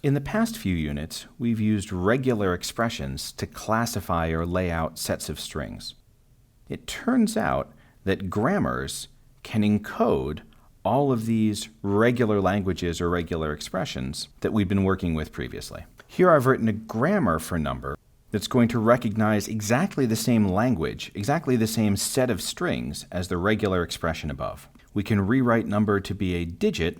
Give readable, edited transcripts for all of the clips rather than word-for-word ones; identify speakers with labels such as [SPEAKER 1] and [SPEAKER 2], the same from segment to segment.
[SPEAKER 1] In the past few units, we've used regular expressions to classify or lay out sets of strings. It turns out that grammars can encode all of these regular languages or regular expressions that we've been working with previously. Here I've written a grammar for number that's going to recognize exactly the same language, exactly the same set of strings as the regular expression above. We can rewrite number to be a digit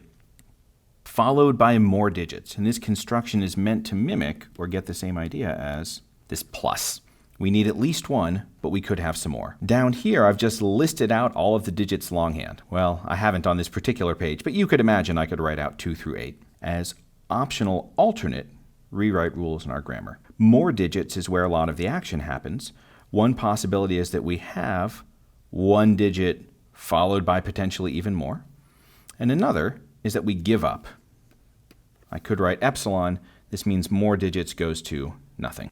[SPEAKER 1] followed by more digits. And this construction is meant to mimic or get the same idea as this plus. We need at least one, but we could have some more. Down here, I've just listed out all of the digits longhand. Well, I haven't on this particular page, but you could imagine I could write out 2 through 8 as optional alternate rewrite rules in our grammar. More digits is where a lot of the action happens. One possibility is that we have one digit followed by potentially even more. And another is that we give up. I could write epsilon. This means more digits goes to nothing.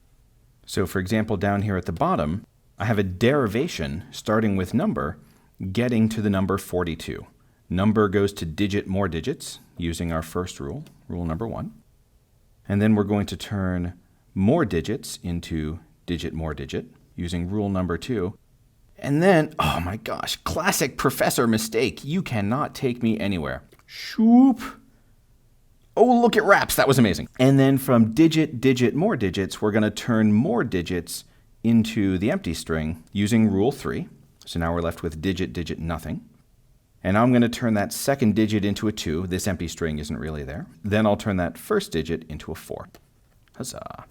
[SPEAKER 1] So for example, down here at the bottom, I have a derivation starting with number, getting to the number 42. Number goes to digit more digits using our first rule, rule number 1. And then we're going to turn more digits into digit more digit using rule number 2. And then, oh my gosh, classic professor mistake. You cannot take me anywhere. Shoop. Oh, look at wraps. That was amazing. And then from digit more digits, we're going to turn more digits into the empty string using rule 3. So now we're left with digit nothing. And I'm going to turn that second digit into a 2. This empty string isn't really there. Then I'll turn that first digit into a 4. Huzzah.